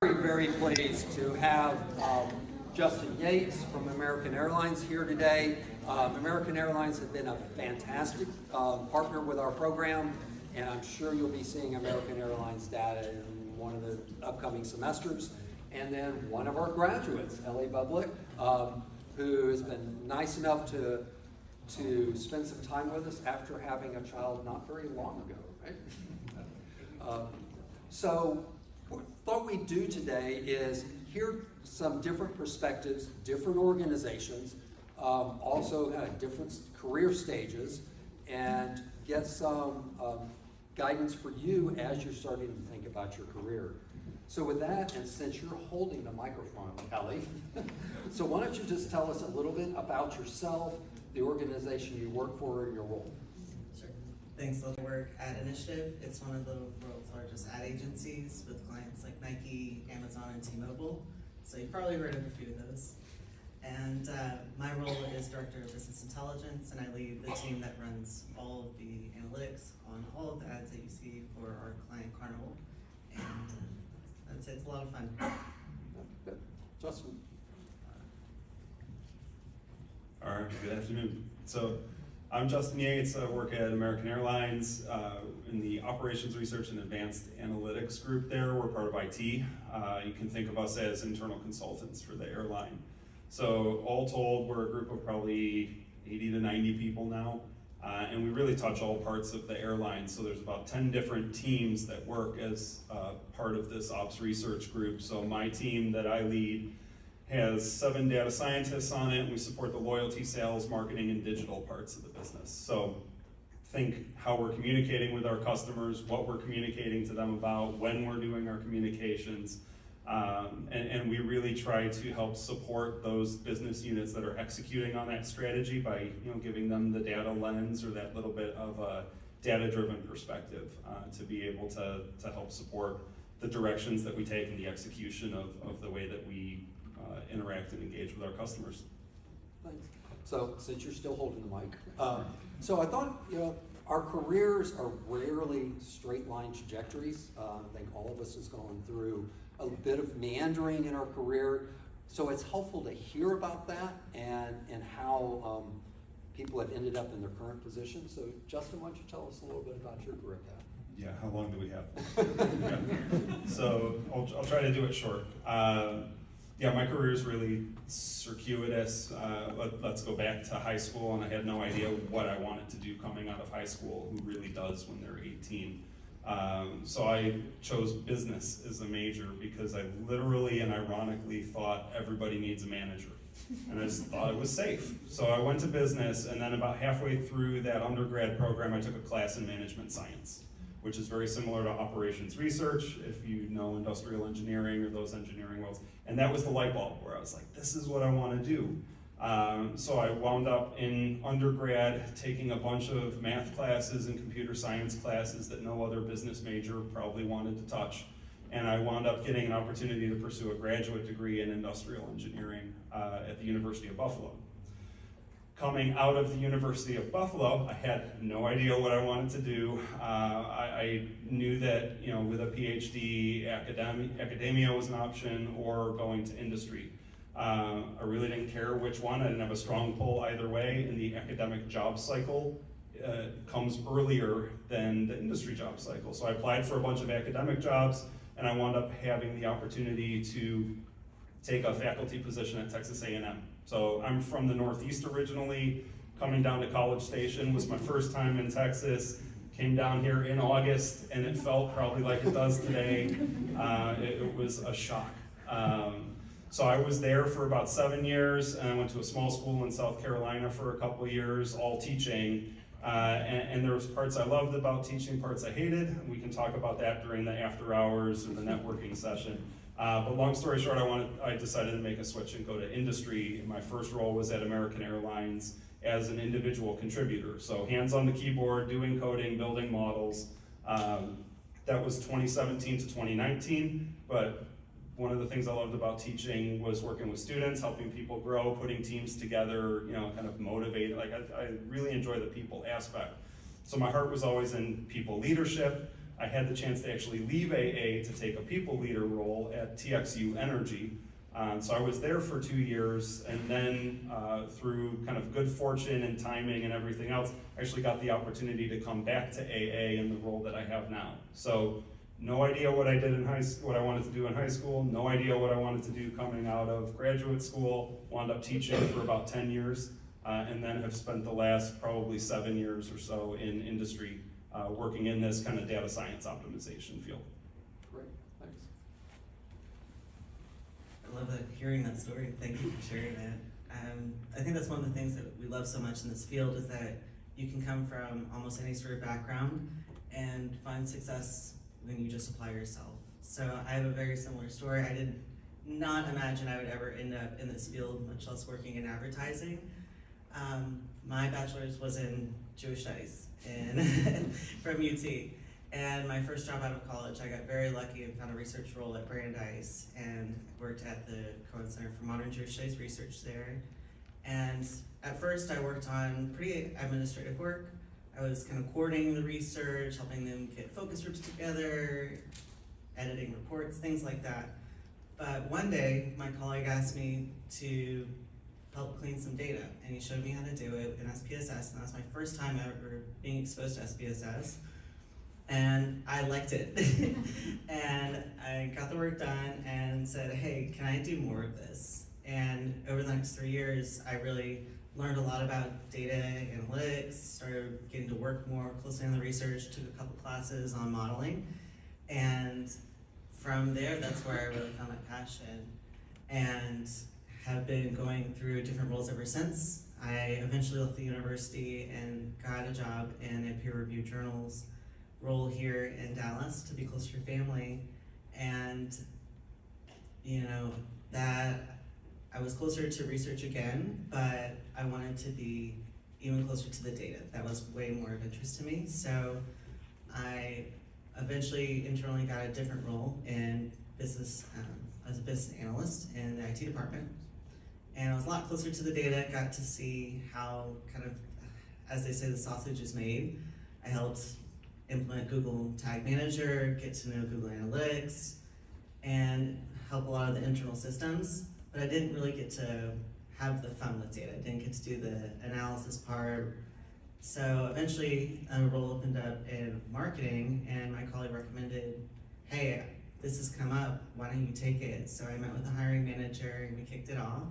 Very pleased to have Justin Yates from American Airlines here today. American Airlines has been a fantastic partner with our program, and I'm sure you'll be seeing American Airlines data in one of the upcoming semesters. And then one of our graduates, Ellie Bublick, who has been nice enough to spend some time with us after having a child not very long ago, right? So what we do today is hear some different perspectives, different organizations, also different career stages, and get some guidance for you as you're starting to think about your career. So with that, and since you're holding the microphone, Ellie, so why don't you just tell us a little bit about yourself, the organization you work for, and your role. Sure. Thanks. I work at Initiative. It's one of the world's largest ad agencies with clients like Nike, Amazon, and T-Mobile. So you've probably heard of a few of those. And my role is Director of Business Intelligence, and I lead the team that runs all of the analytics on all of the ads that you see for our client Carnival. And that's it. It's a lot of fun. Good. Justin. All right, good afternoon. So I'm Justin Yates. I work at American Airlines in the Operations Research and Advanced Analytics group there. We're part of IT. You can think of us as internal consultants for the airline. So all told, we're a group of probably 80 to 90 people now, and we really touch all parts of the airline. So there's about 10 different teams that work as part of this ops research group. So my team that I lead has 7 data scientists on it, and we support the loyalty, sales, marketing, and digital parts of the business. So think how we're communicating with our customers, what we're communicating to them about, when we're doing our communications, and we really try to help support those business units that are executing on that strategy by giving them the data lens or that little bit of a data-driven perspective to be able to help support the directions that we take and the execution of the way that we interact and engage with our customers. Thanks. So since you're still holding the mic, so I thought, our careers are rarely straight line trajectories. I think all of us has gone through a bit of meandering in our career. So it's helpful to hear about that and how people have ended up in their current position. So Justin, why don't you tell us a little bit about your career path? Yeah, how long do we have? Yeah. So I'll try to do it short. Yeah, my career is really circuitous. Let's go back to high school, and I had no idea what I wanted to do coming out of high school. Who really does when they're 18? So I chose business as a major because I literally and ironically thought everybody needs a manager. And I just thought it was safe. So I went to business, and then about halfway through that undergrad program, I took a class in management science, which is very similar to operations research, if you know industrial engineering or those engineering worlds. And that was the light bulb where I was like, this is what I want to do. So I wound up in undergrad taking a bunch of math classes and computer science classes that no other business major probably wanted to touch. And I wound up getting an opportunity to pursue a graduate degree in industrial engineering at the University of Buffalo. Coming out of the University of Buffalo, I had no idea what I wanted to do. I knew that with a PhD, academia was an option, or going to industry. I really didn't care which one. I didn't have a strong pull either way, and the academic job cycle comes earlier than the industry job cycle. So I applied for a bunch of academic jobs, and I wound up having the opportunity to take a faculty position at Texas A&M. So I'm from the Northeast originally. Coming down to College Station was my first time in Texas. Came down here in August, and it felt probably like it does today. It was a shock. So I was there for about 7 years, and I went to a small school in South Carolina for a couple of years, all teaching. And there was parts I loved about teaching, parts I hated. We can talk about that during the after hours or the networking session. But long story short, I decided to make a switch and go to industry. My first role was at American Airlines as an individual contributor. So hands on the keyboard, doing coding, building models. That was 2017 to 2019. But one of the things I loved about teaching was working with students, helping people grow, putting teams together, kind of motivate. I really enjoy the people aspect. So my heart was always in people leadership. I had the chance to actually leave AA to take a people leader role at TXU Energy. So I was there for 2 years, and then through kind of good fortune and timing and everything else, I actually got the opportunity to come back to AA in the role that I have now. So no idea what I did in what I wanted to do in high school, no idea what I wanted to do coming out of graduate school, wound up teaching for about 10 years, and then have spent the last probably 7 years or so in industry working in this kind of data science optimization field. Great, thanks. I love that, hearing that story. Thank you for sharing that. I think that's one of the things that we love so much in this field is that you can come from almost any sort of background and find success when you just apply yourself. So I have a very similar story. I did not imagine I would ever end up in this field, much less working in advertising. My bachelor's was in Jewish studies from UT. And my first job out of college, I got very lucky and found a research role at Brandeis and worked at the Cohen Center for Modern Jewish Studies research there. And at first I worked on pretty administrative work. I was kind of coordinating the research, helping them get focus groups together, editing reports, things like that. But one day, my colleague asked me to help clean some data, and he showed me how to do it in SPSS, and that was my first time ever being exposed to SPSS. And I liked it. And I got the work done and said, hey, can I do more of this? And over the next 3 years, I really learned a lot about data analytics, started getting to work more closely on the research, took a couple classes on modeling. And from there, that's where I really found my passion and have been going through different roles ever since. I eventually left the university and got a job in a peer-reviewed journals role here in Dallas to be closer to family. And, you know, that I was closer to research again, but I wanted to be even closer to the data. That was way more of interest to me. So I eventually internally got a different role in business, as a business analyst in the IT department. And I was a lot closer to the data, got to see how kind of, as they say, the sausage is made. I helped implement Google Tag Manager, get to know Google Analytics, and help a lot of the internal systems. But I didn't really get to have the fun with data. I didn't get to do the analysis part. So eventually a role opened up in marketing, and my colleague recommended, hey, this has come up, why don't you take it? So I met with the hiring manager and we kicked it off.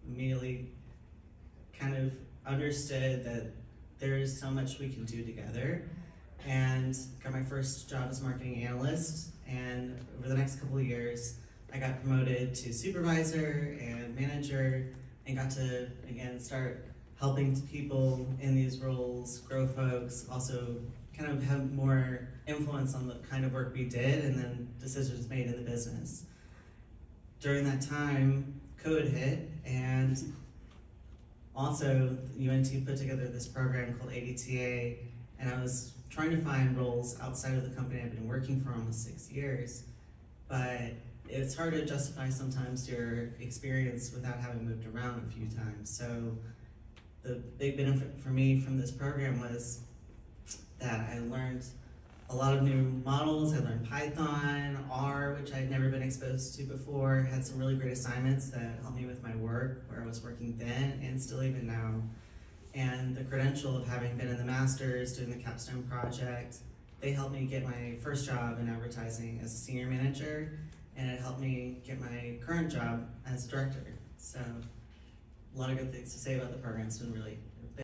Immediately kind of understood that there is so much we can do together, and got my first job as marketing analyst. And over the next couple of years, I got promoted to supervisor and manager, and got to, again, start helping people in these roles, grow folks, also kind of have more influence on the kind of work we did and then decisions made in the business. During that time, COVID hit, and also UNT put together this program called ADTA, and I was trying to find roles outside of the company I've been working for almost 6 years, but it's hard to justify sometimes your experience without having moved around a few times. So the big benefit for me from this program was that I learned a lot of new models. I learned Python, R, which I'd never been exposed to before, had some really great assignments that helped me with my work, where I was working then and still even now. And the credential of having been in the Masters, doing the capstone project, they helped me get my first job in advertising as a senior manager, and it helped me get my current job as director. So a lot of good things to say about the program. It's been really